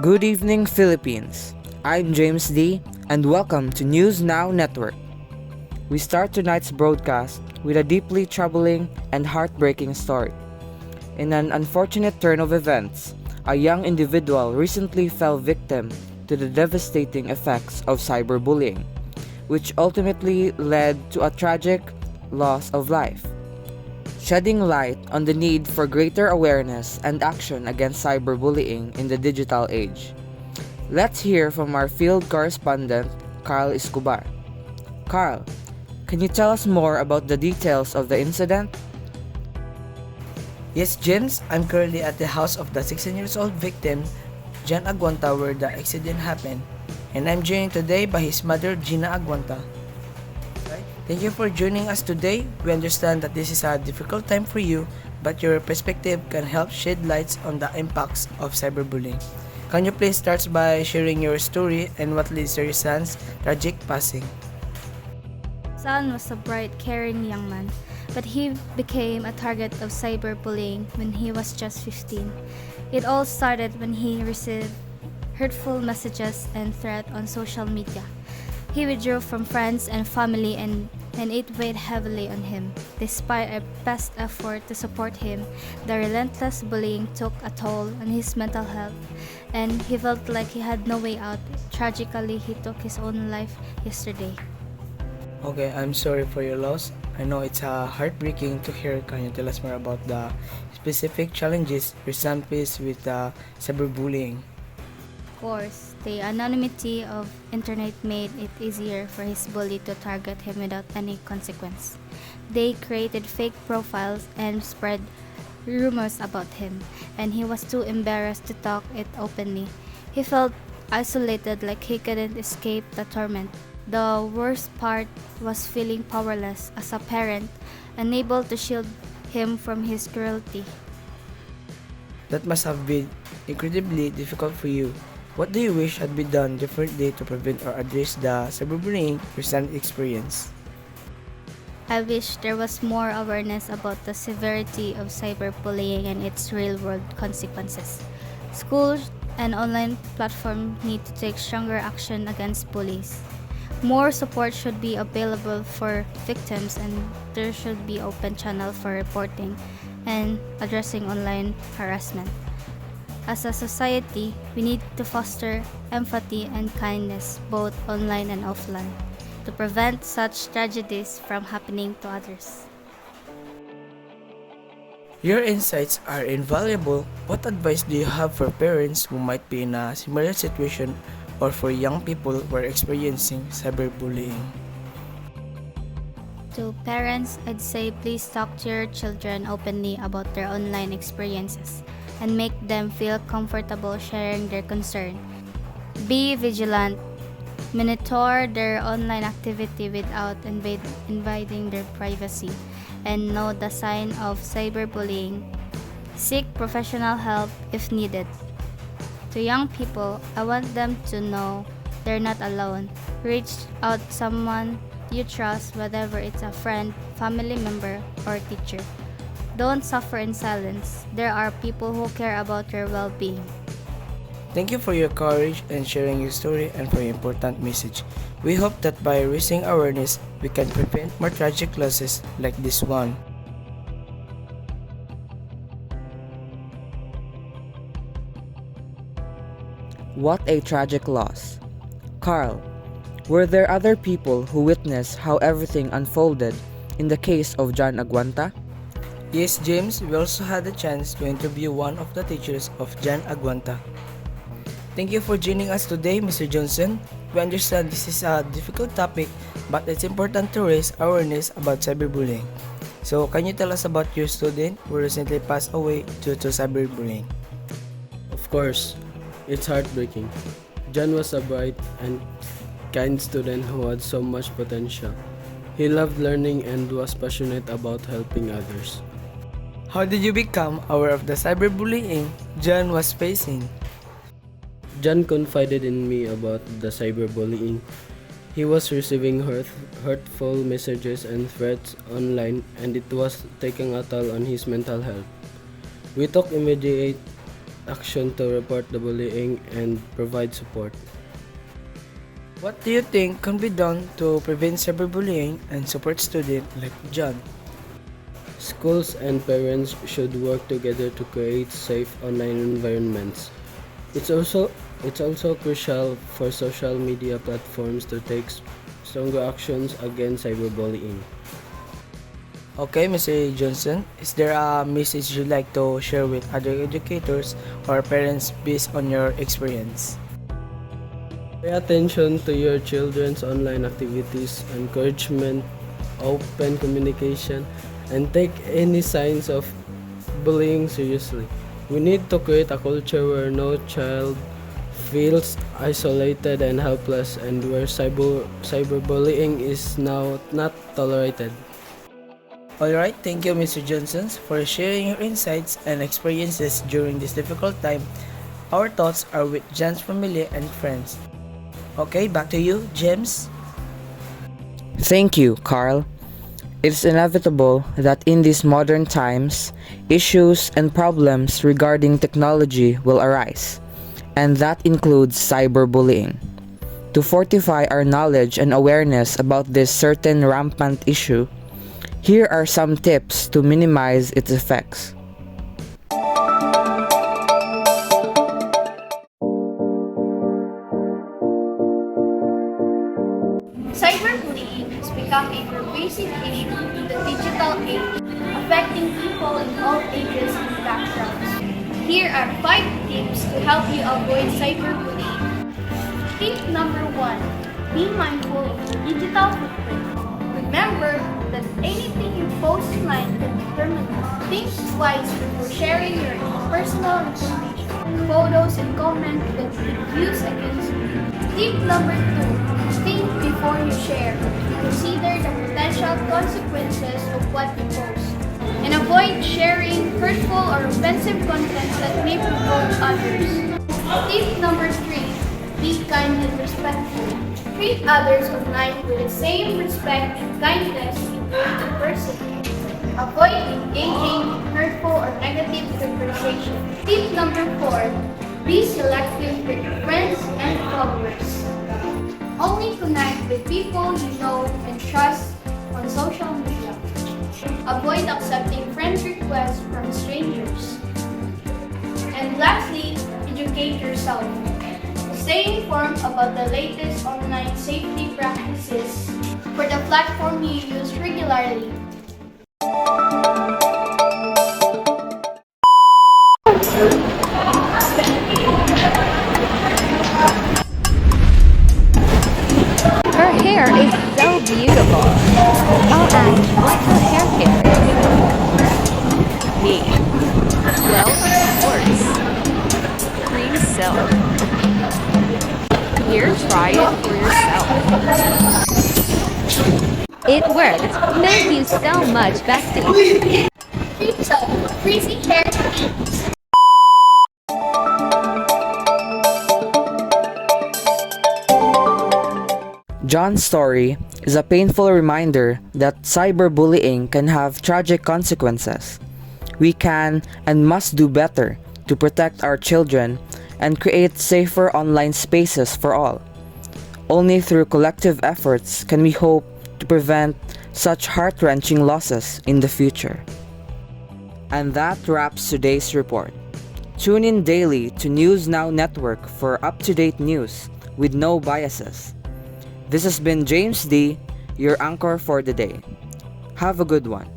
Good evening, Philippines. I'm James D, and welcome to News Now Network. We start tonight's broadcast with a deeply troubling and heartbreaking story. In an unfortunate turn of events, a young individual recently fell victim to the devastating effects of cyberbullying, which ultimately led to a tragic loss of life, shedding light on the need for greater awareness and action against cyberbullying in the digital age. Let's hear from our field correspondent, Carl Escobar. Carl, can you tell us more about the details of the incident? Yes, James, I'm currently at the house of the 16 years old victim, Jan Aguanta, where the accident happened, and I'm joined today by his mother, Gina Aguanta. Thank you for joining us today. We understand that this is a difficult time for you, but your perspective can help shed lights on the impacts of cyberbullying. Can you please start by sharing your story and what leads to your son's tragic passing? Son was a bright, caring young man, but he became a target of cyberbullying when he was just 15. It all started when he received hurtful messages and threats on social media. He withdrew from friends and family and it weighed heavily on him. Despite a best effort to support him, the relentless bullying took a toll on his mental health, and he felt like he had no way out. Tragically, he took his own life yesterday. Okay, I'm sorry for your loss. I know it's heartbreaking to hear. Can you tell us more about the specific challenges your son faced with cyberbullying? Of course, the anonymity of internet made it easier for his bully to target him without any consequence. They created fake profiles and spread rumors about him, and he was too embarrassed to talk it openly. He felt isolated, like he couldn't escape the torment. The worst part was feeling powerless as a parent, unable to shield him from his cruelty. That must have been incredibly difficult for you. What do you wish had been done differently to prevent or address the cyberbullying your son experienced? I wish there was more awareness about the severity of cyberbullying and its real-world consequences. Schools and online platforms need to take stronger action against bullies. More support should be available for victims, and there should be open channel for reporting and addressing online harassment. As a society, we need to foster empathy and kindness both online and offline to prevent such tragedies from happening to others. Your insights are invaluable. What advice do you have for parents who might be in a similar situation or for young people who are experiencing cyberbullying? To parents, I'd say please talk to your children openly about their online experiences and make them feel comfortable sharing their concern. Be vigilant. Monitor their online activity without invading their privacy, and know the sign of cyberbullying. Seek professional help if needed. To young people, I want them to know they're not alone. Reach out to someone you trust, whether it's a friend, family member, or teacher. Don't suffer in silence. There are people who care about your well-being. Thank you for your courage and sharing your story and for your important message. We hope that by raising awareness, we can prevent more tragic losses like this one. What a tragic loss. Carl, were there other people who witnessed how everything unfolded in the case of John Aguanta? Yes, James, we also had a chance to interview one of the teachers of Jan Aguanta. Thank you for joining us today, Mr. Johnson. We understand this is a difficult topic, but it's important to raise awareness about cyberbullying. So, can you tell us about your student who recently passed away due to cyberbullying? Of course, it's heartbreaking. John was a bright and kind student who had so much potential. He loved learning and was passionate about helping others. How did you become aware of the cyberbullying John was facing? John confided in me about the cyberbullying. He was receiving hurtful messages and threats online, and it was taking a toll on his mental health. We took immediate action to report the bullying and provide support. What do you think can be done to prevent cyberbullying and support students like John? Schools and parents should work together to create safe online environments. It's also crucial for social media platforms to take stronger actions against cyberbullying. Okay, Mr. Johnson, is there a message you'd like to share with other educators or parents based on your experience? Pay attention to your children's online activities, encouragement, open communication, and take any signs of bullying seriously. We need to create a culture where no child feels isolated and helpless, and where cyberbullying is now not tolerated. Alright, thank you, Mr. Johnson, for sharing your insights and experiences during this difficult time. Our thoughts are with John's family and friends. Okay, back to you, James. Thank you, Carl. It's inevitable that in these modern times, issues and problems regarding technology will arise, and that includes cyberbullying. To fortify our knowledge and awareness about this certain rampant issue, here are some tips to minimize its effects. Cyberbullying has become a pervasive issue in the digital age, affecting people in all ages and backgrounds. Here are 5 tips to help you avoid cyberbullying. Tip number 1. Be mindful of your digital footprint. Remember that anything you post online can be permanent. Think twice before sharing your personal information. Photos and comments that can be used against you. Tip number 2. Think before you share. Consider the potential consequences of what you post. And avoid sharing hurtful or offensive content that may provoke others. Tip number 3. Be kind and respectful. Treat others online with the same respect and kindness you do in person. Avoid engaging in hurtful or negative conversation. Tip number 4. Be selective with your friends and followers. Only connect with people you know and trust on social media. Avoid accepting friend requests from strangers. And lastly, educate yourself. Stay informed about the latest online safety practices for the platform you use regularly. Her hair is so beautiful. I'll ask what her hair care is. Me. Well, of course. Cream silk. Here, try it for yourself. It worked. Thank you so much, Bestie. So, crazy hair tips. John's story is a painful reminder that cyberbullying can have tragic consequences. We can and must do better to protect our children and create safer online spaces for all. Only through collective efforts can we hope to prevent such heart-wrenching losses in the future. And that wraps today's report. Tune in daily to News Now Network for up-to-date news with no biases. This has been James D., your anchor for the day. Have a good one.